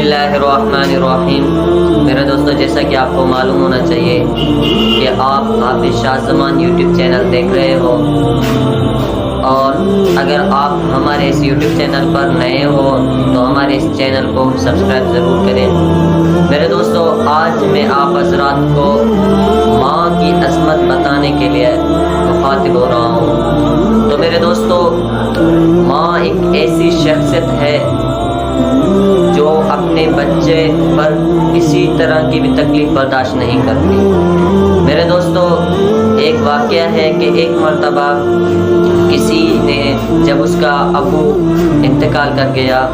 اللہ الرحمن الرحیم۔ میرے دوستو، جیسا کہ آپ کو معلوم ہونا چاہیے کہ آپ حافظ شاہ زمان یوٹیوب چینل دیکھ رہے ہو، اور اگر آپ ہمارے اس یوٹیوب چینل پر نئے ہو تو ہمارے اس چینل کو سبسکرائب ضرور کریں۔ میرے دوستو، آج میں آپ حضرات کو ماں کی عظمت بتانے کے لیے مخاطب ہو رہا ہوں۔ تو میرے دوستو، ماں ایک ایسی شخصیت ہے جو اپنے بچے پر کسی طرح کی بھی تکلیف برداشت نہیں کرتی۔ میرے دوستو، ایک واقعہ ہے کہ ایک مرتبہ کسی نے، جب اس کا ابو انتقال کر گیا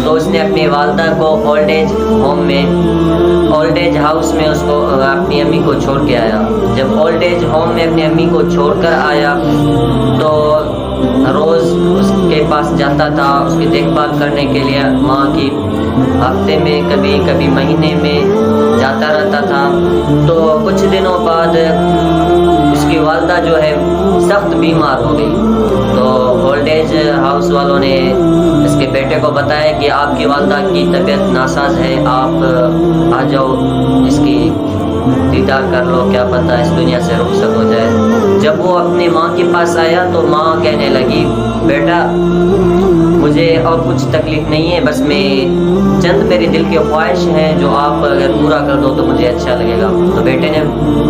تو اس نے اپنی والدہ کو اولڈ ایج ہاؤس میں اس کو اپنی امی کو چھوڑ کے آیا۔ جب اولڈ ایج ہوم میں اپنی امی کو چھوڑ کر آیا تو روز اس کے پاس جاتا تھا اس کی دیکھ بھال کرنے کے لیے ماں کی۔ ہفتے میں کبھی مہینے میں جاتا رہتا تھا۔ تو کچھ دنوں بعد اس کی والدہ جو ہے سخت بیمار ہو گئی۔ تو اولڈ ایج ہاؤس والوں نے اس کے بیٹے کو بتایا کہ آپ کی والدہ کی طبیعت ناساز ہے، آپ آ جاؤ، اس کی دیدار کر لو، کیا پتہ اس دنیا سے رخصت ہو جائے۔ جب وہ اپنی ماں کے پاس آیا تو ماں کہنے لگی، بیٹا مجھے اور کچھ تکلیف نہیں ہے، بس میں چند میری دل کی خواہش ہیں جو آپ اگر پورا کر دو تو مجھے اچھا لگے گا۔ تو بیٹے نے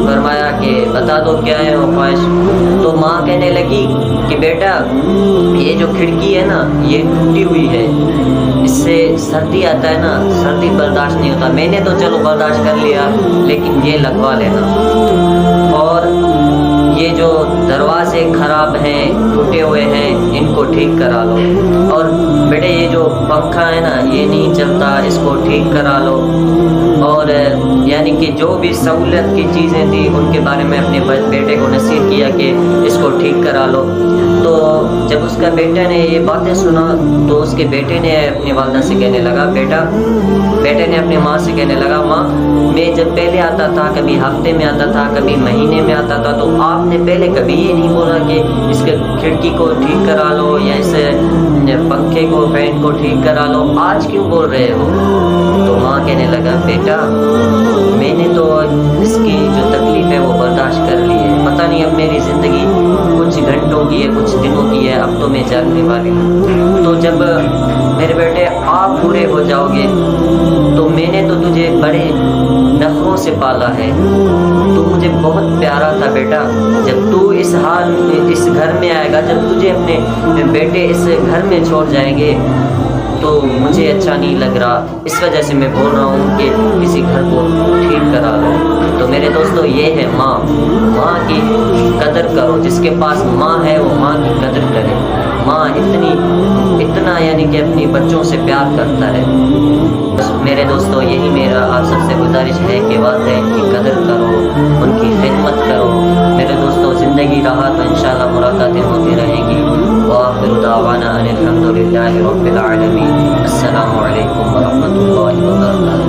فرمایا کہ بتا دو کیا ہے وہ خواہش۔ تو ماں کہنے لگی کہ بیٹا یہ جو کھڑکی ہے نا یہ ٹوٹی ہوئی ہے، اس سے سردی آتا ہے نا، سردی برداشت نہیں ہوتا، میں نے تو چلو برداشت کر لیا لیکن یہ لگوا لینا، اور یہ جو دروازے خراب ہیں ٹوٹے ہوئے ہیں ان کو ٹھیک کرا لو، اور بیٹے یہ جو پنکھا ہے نا یہ نہیں چلتا، اس کو ٹھیک کرا لو، اور یعنی کہ جو بھی سہولت کی چیزیں تھیں ان کے بارے میں اپنے بیٹے کو نصیحت کیا کہ اس کو ٹھیک کرا لو۔ تو جب اس کا بیٹا نے یہ باتیں سنا تو اس کے بیٹے نے اپنی والدہ سے کہنے لگا، بیٹے نے اپنی ماں سے کہنے لگا، ماں میں جب پہلے آتا تھا کبھی ہفتے میں آتا تھا کبھی مہینے میں آتا تھا تو آپ نے پہلے کبھی یہ نہیں بولا کہ اس کے کھڑکی کو ٹھیک کرا لو یا اس پنکھے کو فین کو ٹھیک کرا لو، آج کیوں بول رہے ہو؟ تو ماں کہنے لگا، بیٹا میں نے تو اس کی جو تکلیف ہے وہ برداشت کر لی ہے، پتہ نہیں اب میری زندگی کچھ گھنٹوں کی ہے کچھ دنوں کی ہے، اب تو میں جانے والی ہوں۔ تو جب میرے بیٹے آپ پورے ہو جاؤ گے تو میں نے تو تجھے بڑے نخروں سے پالا ہے، تو مجھے بہت پیارا تھا بیٹا، جب تو اس حال میں اس گھر میں آئے گا، جب تجھے اپنے بیٹے اس گھر میں چھوڑ جائیں گے تو مجھے اچھا نہیں لگ رہا، اس وجہ سے میں بول رہا ہوں کہ کسی گھر کو ٹھیک کرا لو۔ تو میرے دوستو یہ ہے ماں کی قدر کرو، جس کے پاس ماں ہے وہ ماں کی قدر کرے۔ ماں اتنا یعنی کہ اپنی بچوں سے پیار کرتا ہے۔ میرے دوستو یہی میرا آپ سب سے گزارش ہے کہ والدین کی قدر کرو، ان کی خدمت کرو۔ میرے دوستو زندگی رہا تو انشاءاللہ ملاقاتیں ہوتی رہیں گی۔ وآخر دعوانا ان الحمد للہ رب العالمین۔ السلام علیکم ورحمۃ اللہ وبرکاتہ۔